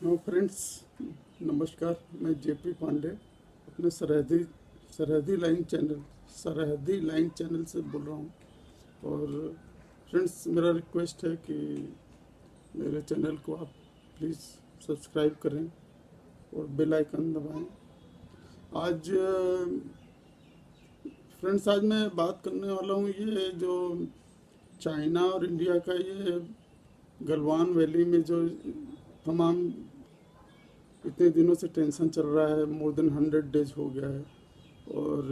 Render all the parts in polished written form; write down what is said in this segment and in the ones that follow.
No friends, नमस्कार। मैं JP Pandey अपने सरहदी लाइन चैनल से बोल रहा हूँ। और फ्रेंड्स, मेरा रिक्वेस्ट है कि मेरे चैनल को आप प्लीज़ सब्सक्राइब करें और बेल आइकन दबाएं। आज फ्रेंड्स, आज मैं बात करने वाला हूँ ये जो चाइना और इंडिया का ये गलवान वैली में जो तमाम इतने दिनों से टेंशन चल रहा है, मोर देन 100 डेज हो गया है। और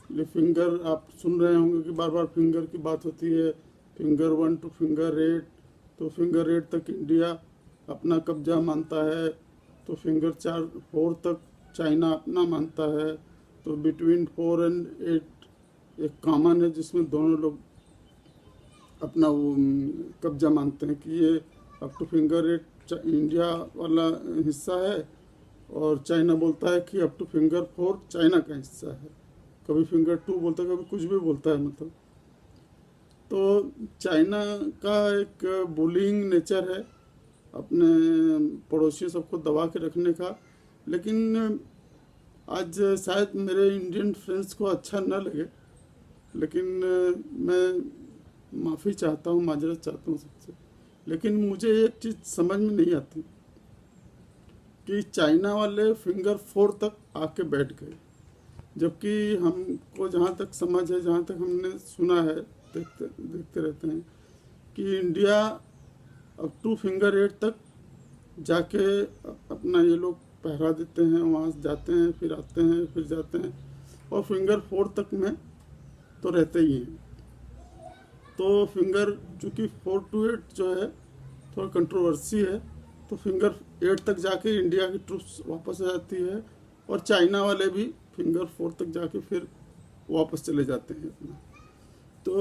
ये फिंगर आप सुन रहे होंगे कि बार बार फिंगर की बात होती है, फिंगर 1 टू फिंगर 8। तो फिंगर 8 तक इंडिया अपना कब्जा मानता है, तो फिंगर 4 तक चाइना अपना मानता है। तो बिटवीन 4 एंड 8 एक कॉमन है जिसमें दोनों लोग अपना वो कब्जा मानते हैं कि ये अप टू फिंगर 8 इंडिया वाला हिस्सा है, और चाइना बोलता है कि अप टू फिंगर 4 चाइना का हिस्सा है। कभी फिंगर 2 बोलता है, कभी कुछ भी बोलता है। मतलब तो चाइना का एक बुलिंग नेचर है, अपने पड़ोसियों सबको दबा के रखने का। लेकिन आज शायद मेरे इंडियन फ्रेंड्स को अच्छा न लगे, लेकिन मैं माफ़ी चाहता हूँ, माजरत चाहता हूँ सबसे। लेकिन मुझे एक चीज़ समझ में नहीं आती कि चाइना वाले फिंगर 4 तक आके बैठ गए, जबकि हमको जहाँ तक समझ है, जहाँ तक हमने सुना है, देखते रहते हैं कि इंडिया अप टू फिंगर 8 तक जाके अपना ये लोग पहरा देते हैं, वहाँ जाते हैं, फिर आते हैं, फिर जाते हैं, और फिंगर 4 तक में तो रहते ही हैं। तो फिंगर चूँकि 4 to 8 जो है थोड़ा कंट्रोवर्सी है, तो फिंगर 8 तक जाके इंडिया की ट्रूप्स वापस आ जाती है, और चाइना वाले भी फिंगर 4 तक जाके फिर वापस चले जाते हैं अपना। तो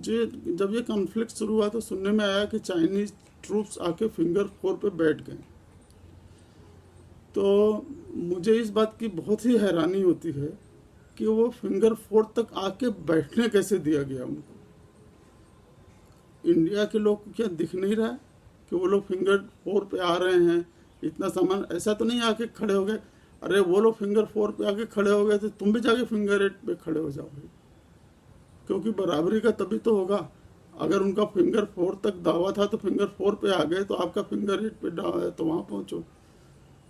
जब ये कॉन्फ्लिक्ट शुरू हुआ तो सुनने में आया कि चाइनीज ट्रूप्स आके फिंगर 4 पे बैठ गए। तो मुझे इस बात की बहुत ही हैरानी होती है कि वो फिंगर 4 तक आके बैठने कैसे दिया गया उनको। इंडिया के लोग को क्या दिख नहीं रहा है कि वो लोग फिंगर 4 पे आ रहे हैं? इतना सामान ऐसा तो नहीं आके खड़े हो गए, अरे वो लोग फिंगर 4 पे आके खड़े हो गए तो तुम भी जाके फिंगर 8 पे खड़े हो जाओगे, क्योंकि बराबरी का तभी तो होगा। अगर उनका फिंगर 4 तक दावा था तो फिंगर 4 पे आ गए, तो आपका फिंगर 8 पे दावा है तो वहाँ पहुँचो।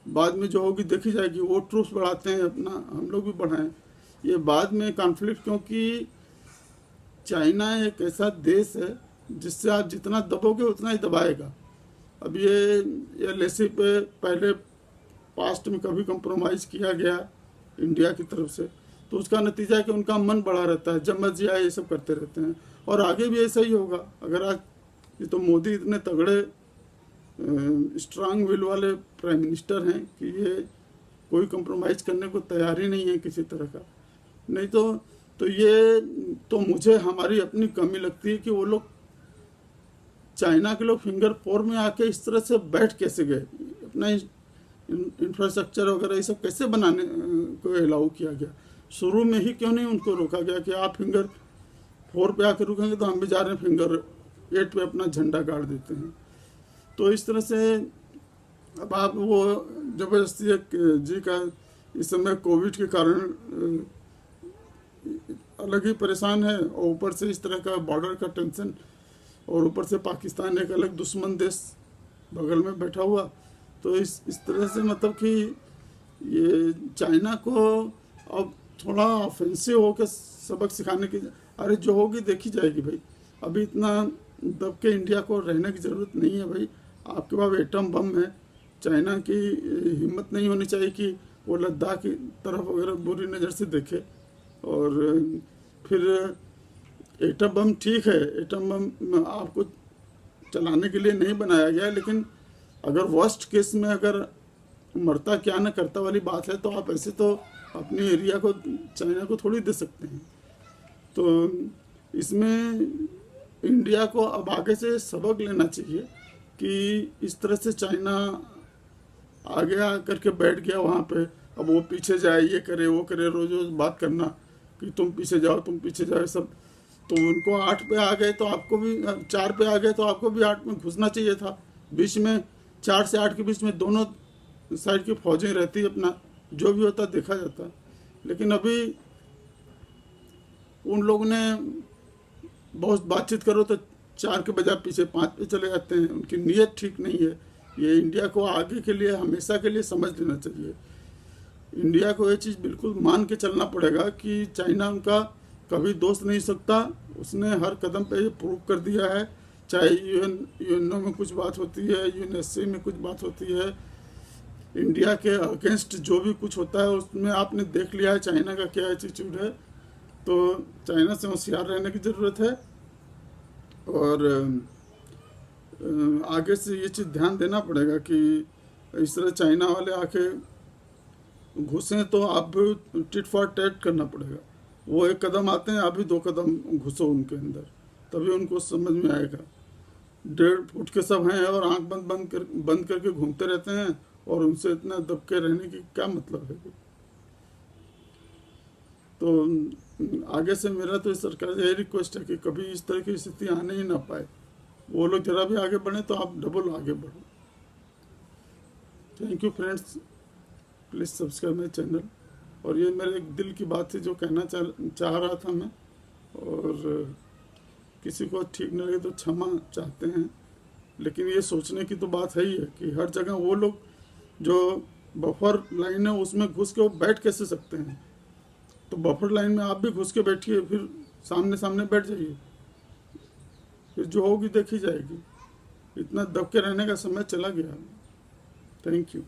बाद में जो होगी देखी जाएगी। वो ट्रूप्स बढ़ाते हैं अपना, हम लोग भी बढ़ाएं, ये बाद में कॉन्फ्लिक्ट। क्योंकि चाइना एक ऐसा देश है जिससे आप जितना दबोगे उतना ही दबाएगा। अब ये एलएसी पे पहले पास्ट में कभी कंप्रोमाइज़ किया गया इंडिया की तरफ से, तो उसका नतीजा है कि उनका मन बढ़ा रहता है, जब मर्जी आए ये सब करते रहते हैं, और आगे भी ऐसा ही होगा। अगर आज ये तो मोदी इतने तगड़े स्ट्रांग विल वाले प्राइम मिनिस्टर हैं कि ये कोई कंप्रोमाइज़ करने को तैयार ही नहीं है किसी तरह का। नहीं तो ये तो मुझे हमारी अपनी कमी लगती है कि वो लोग चाइना के लोग फिंगर 4 में आके इस तरह से बैठ कैसे गए। अपना इंफ्रास्ट्रक्चर वगैरह ये सब कैसे बनाने को अलाउ किया गया? शुरू में ही क्यों नहीं उनको रोका गया कि आप फिंगर 4 पे आके रुकेंगे तो हम भी जा रहे हैं फिंगर 8 पे अपना झंडा गाड़ देते हैं। तो इस तरह से अब आप वो जबरदस्ती एक जी का इस समय कोविड के कारण अलग ही परेशान है, और ऊपर से इस तरह का बॉर्डर का टेंशन, और ऊपर से पाकिस्तान एक अलग दुश्मन देश बगल में बैठा हुआ। तो इस तरह से मतलब कि ये चाइना को अब थोड़ा ऑफेंसिव होकर सबक सिखाने की, अरे जो होगी देखी जाएगी भाई। अभी इतना दब के इंडिया को रहने की ज़रूरत नहीं है भाई। आपके पास एटम बम है। चाइना की हिम्मत नहीं होनी चाहिए कि वो लद्दाख की तरफ वगैरह बुरी नज़र से देखे। और फिर एटम बम ठीक है, एटम बम आपको चलाने के लिए नहीं बनाया गया, लेकिन अगर वर्स्ट केस में अगर मरता क्या न करता वाली बात है, तो आप ऐसे तो अपने एरिया को चाइना को थोड़ी दे सकते हैं। तो इसमें इंडिया को अब आगे से सबक लेना चाहिए कि इस तरह से चाइना आगे आकर के बैठ गया वहाँ पे, अब वो पीछे जाए, ये करे वो करे, रोज रोज बात करना कि तुम पीछे जाओ तुम पीछे जाओ सब। तो उनको 8 पे आ गए तो आपको भी 4 पे आ गए तो आपको भी 8 में घुसना चाहिए था। बीच में 4 से 8 के बीच में दोनों साइड की फौजें रहती, अपना जो भी होता देखा जाता। लेकिन अभी उन लोगों ने बहुत बातचीत करो तो 4 के बजाय पीछे 5 पे चले जाते हैं। उनकी नीयत ठीक नहीं है। ये इंडिया को आगे के लिए हमेशा के लिए समझ लेना चाहिए। इंडिया को ये चीज़ बिल्कुल मान के चलना पड़ेगा कि चाइना उनका कभी दोस्त नहीं सकता। उसने हर कदम पे ये प्रूव कर दिया है। चाहे यूएनओ में कुछ बात होती है, यूएनएससी में कुछ बात होती है, इंडिया के अगेंस्ट जो भी कुछ होता है उसमें आपने देख लिया है चाइना का क्या एटीट्यूड है। तो चाइना से होशियार रहने की ज़रूरत है और आगे से ये चीज़ ध्यान देना पड़ेगा कि इस तरह चाइना वाले आके घुसें तो आप भी टिट फॉर टैट करना पड़ेगा। वो 1 कदम आते हैं, आप भी 2 कदम घुसो उनके अंदर, तभी उनको समझ में आएगा। 1.5 फुट के सब हैं और आंख बंद करके घूमते रहते हैं और उनसे इतना दबके रहने की क्या मतलब है। तो आगे से मेरा तो सरकार से यही रिक्वेस्ट है कि कभी इस तरह की स्थिति आने ही ना पाए। वो लोग जरा भी आगे बढ़े तो आप डबल आगे बढ़ो। Thank you friends, please subscribe my channel. और ये मेरे एक दिल की बात थी जो कहना चाह रहा था मैं, और किसी को ठीक न लगे तो क्षमा चाहते हैं। लेकिन ये सोचने की तो बात है ही है कि हर जगह वो लोग जो बफर लाइन है उसमें घुस के वो बैठ कैसे सकते हैं। तो बफर लाइन में आप भी घुस के बैठिए, फिर सामने सामने बैठ जाइए, फिर जो होगी देखी जाएगी। इतना दब के रहने का समय चला गया। Thank you.